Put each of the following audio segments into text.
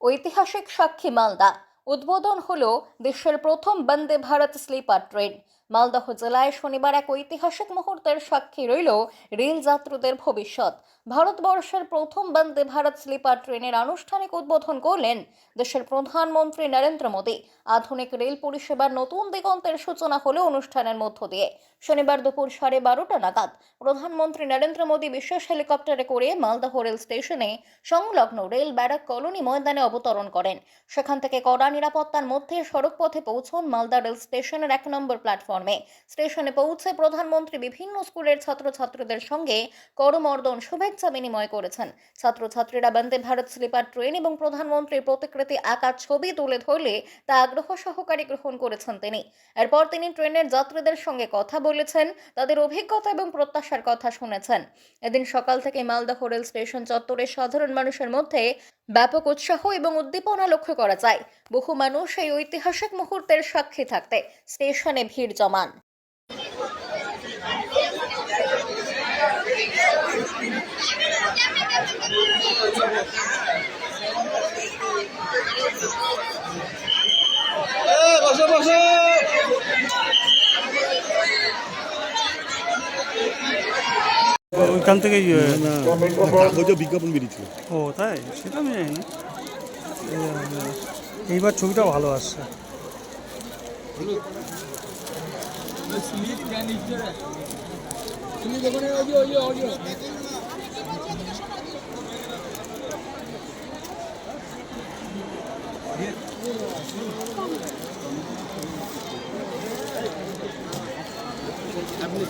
ঐতিহাসিক সাক্ষী মালদা। উদ্বোধন হলো দেশের প্রথম বন্দে ভারত স্লিপার ট্রেন। মালদহ জেলায় শনিবার এক ঐতিহাসিক মুহূর্তের সাক্ষী রইল রেল যাত্রীদের ভবিষ্যৎ। ভারতবর্ষের প্রথম বন্দে ভারত স্লিপার ট্রেনের আনুষ্ঠানিক উদ্বোধন করলেন দেশের প্রধানমন্ত্রী নরেন্দ্র মোদী। আধুনিক রেল পরিষেবার নতুন দিগন্তের সূচনা হলো অনুষ্ঠানের মধ্য দিয়ে। শনিবার দুপুর 12:30 নাগাদ প্রধানমন্ত্রী নরেন্দ্র মোদী বিশেষ হেলিকপ্টারে করে মালদহ রেল স্টেশনে সংলগ্ন রেল ব্যারাক কলোনি ময়দানে অবতরণ করেন। সেখান থেকে কড়া নিরাপত্তার মধ্যে সড়ক পথে পৌঁছন মালদা রেল স্টেশনের 1 নম্বর প্ল্যাটফর্মে। স্টেশনে পৌঁছে প্রধানমন্ত্রী বিভিন্ন স্কুলের ছাত্রছাত্রীদের সঙ্গে করমর্দন শুভেচ্ছা বিনিময় করেছেন। ছাত্রছাত্রীরা বন্দে ভারত স্লিপার ট্রেন এবং প্রধানমন্ত্রীর প্রতিকৃতি আঁকা ছবি তুলে ধরলে তা আগ্রহ সহকারে গ্রহণ করেছেন তিনি। এরপর তিনি ট্রেনের যাত্রীদের সঙ্গে কথা বলেছেন, তাদের অভিজ্ঞতা এবং প্রত্যাশার কথা শুনেছেন। এদিন সকাল থেকে মালদহ রেল স্টেশন চত্বরে সাধারণ মানুষের মধ্যে ব্যাপক উৎসাহ এবং উদ্দীপনা লক্ষ্য করা যায়। বহু মানুষ এই ঐতিহাসিক মুহূর্তের সাক্ষী থাকতে স্টেশনে ভিড় জমান। ওইখান থেকে কাগজে বিজ্ঞাপন বেরিয়েছিল। ও তাই, সেটা আমি জানি না। এইবার ছবিটা ভালো আসছে।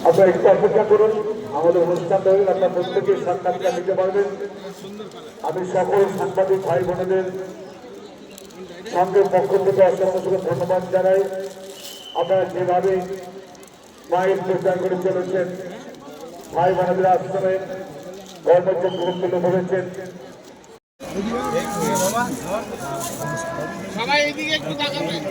আপনারা একটু অপেক্ষা করুন, আমাদের অনুষ্ঠান ধরে আপনারা প্রত্যেকের সাক্ষাৎকার নিতে পারবেন। আমি সকল সাংবাদিক ভাই বোনেদের সঙ্গে পক্ষ থেকে অসংখ্য ধন্যবাদ জানাই। আপনারা যেভাবে মায়ের প্রচার করে চলেছেন, ভাই বোনেদের আশ্রমে কর্মযোগ্য তুলে ধরেছেন। সবাই এদিকে একটু তাকাবেন।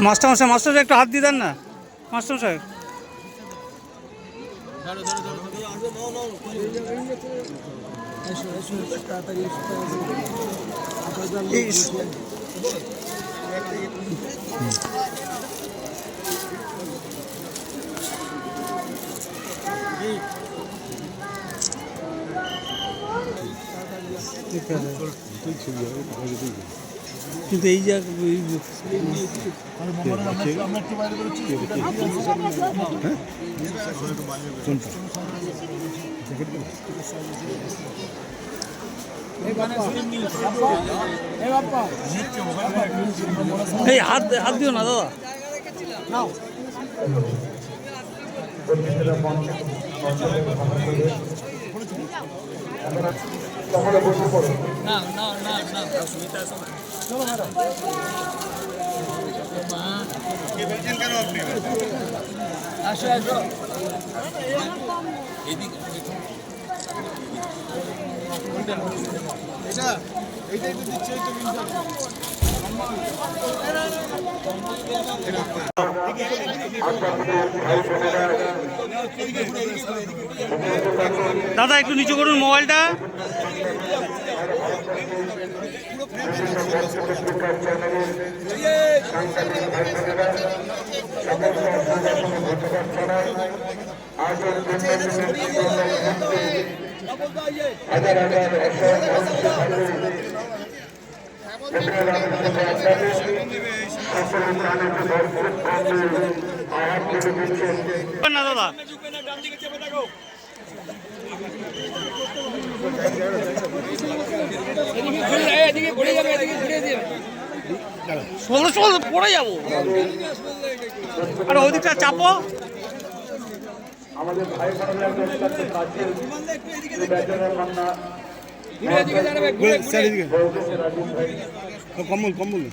মাস্টারমশাই, মাস্টার একটু হাত দিয়ে দেন না মাস্টারমশাই। কিন্তু এই যে এই হাত দিও না দাদা। না না না না চলো ম্যাডাম। আসো আসো এইটাই তো দিচ্ছে। দাদা একটু নিচু করুন মোবাইলটা। না দাদা পড়ে যাবো। আর ওদিকটা চাপো। আমাদের ভাই কম্বল কম্বল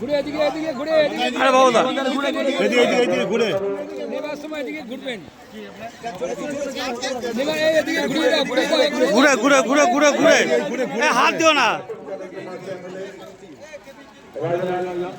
ঘুরে এদিকে এদিকে ঘুরে আরে বাবুদা এদিকে এদিকে এদিকে ঘুরে নেবার সময় এদিকে ঘুরবেন। নেবার এদিকে ঘুরে দাও ঘুরে দাও ঘুরে ঘুরে ঘুরে ঘুরে ঘুরে হাত দিও না। রাজনাথ